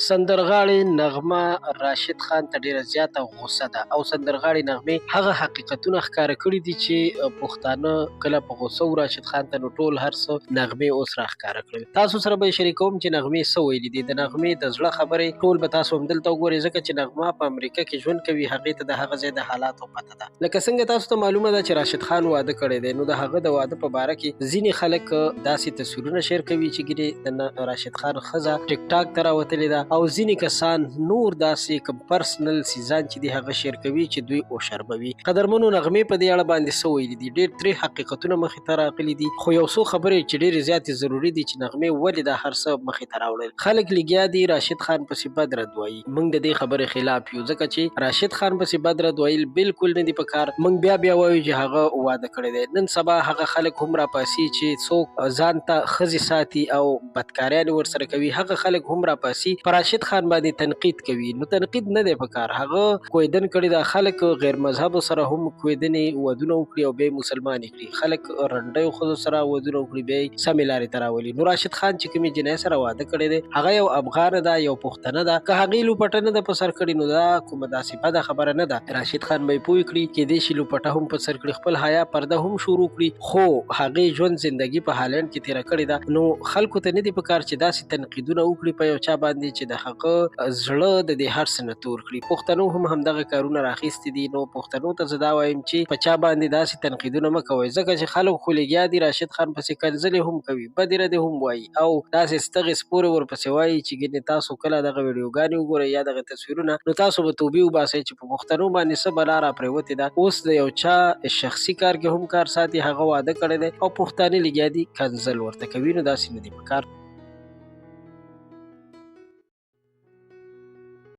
سندرغاړې نغمه راشد خان ته ډیره زیاته غوسه ده او سندرغاړې نغمې هغه حقیقتونه ښکاره کړي دي چې پښتانه کله په غوسه و راشد خان ته نو ټول هر څه نغمې اوس راښکاره کړل. تاسو سره به شریکوم چې نغمې څه ویلي دي. د نغمې د زړه خبرې ټول به تاسو هم دلته وګورئ، ځکه چې نغمه په امریکا کې ژوند کوي، هغې ته د هغه ځای د حالاتو پته ده. لکه څنګه تاسو ته معلومه ده چې راشد خان واده کړی دی، نو د هغه د واده په باره کې ځینې خلک داسې تصویرونه شیر کوي چې ګینې د راشد خان ښځه ټیک ټاک ته راوتلې ده، او ځینې کسان نور داسې کوم پرسنل سیزان چې دي هغه شیر کوي چې دوی او شرموي. قدرمنو، نغمې په دې اړه باندې څه ویلي دي؟ ډېر ترې حقیقتونه مخې ته راغلي دي، خو یو څو خبرې چې ډېرې زیاتې ضروري دي چې نغمې ولې دا هر څه مخې ته راوړل. خلک لګیا دي راشد خان پسې بد رد وایي. موږ د دې خبرې خلاف یو، ځکه چې راشد خان پسې بد رد ویل بالکل نه دي په کار. موږ بیا وایو چې هغه واده کړی دی. نن سبا هغه خلک هم راپاسي چې څوک ځان ته ښځې ساتي او بدکاریانې ورسره کوي، هغه خلک هم راپاسي په راشد خان باندې تنقید کوي. نو تنقید نه دی په کار، هغه کویدن کړي دا خلک غیر مذهبو سره هم کویدنې ودونه وکړي او بیا مسلمان کړي. خلک رنډیو ښځو سره ودونه وکړي بیا یې سمې لارې ته راولي. نو راشد خان چې کومې جنۍ سره واده کړی دی هغه یو افغانه ده، یو پښتنه ده. که هغې لوپټه نه ده په سر کړې نو دا کومه داسې بده خبره نه ده. راشد خان به یې پوه کړي کیدای شي لوپټه هم په سر کړي، خپل حیا پرده هم شروع کړي، خو هغې ژوند زندگی په هالند کې تېره کړې ده. نو خلکو ته نه دي په کار چې داسې تنقیدونه وکړي په یو چا باندې چې د هغه زړه د دې هر څه نه تور کړي. پښتنو هم همدغه کارونه راخیستي دي. نو پښتنو ته زه دا وایم چې په چا باندې داسې تنقیدونه مه کوئ، ځکه چې خلک خو لګیا دي راشد خان پسې کنځلې هم کوي، بدې ردې هم وایي او داسې ستغې سپورې ورپسې وایي چې ګینې تاسو کله دغه ویډیوګانې وګورئ یا دغه تصویرونه نو تاسو به توبې وباسئ چې په پښتنو باندې څه بلا راپرېوتې ده. اوس د یو چا شخصي کار کې هم کار ساتي، هغه واده کړی دی او پښتانه لګیا دي کنځل ورته کوي، نو داسې نه دي په کار.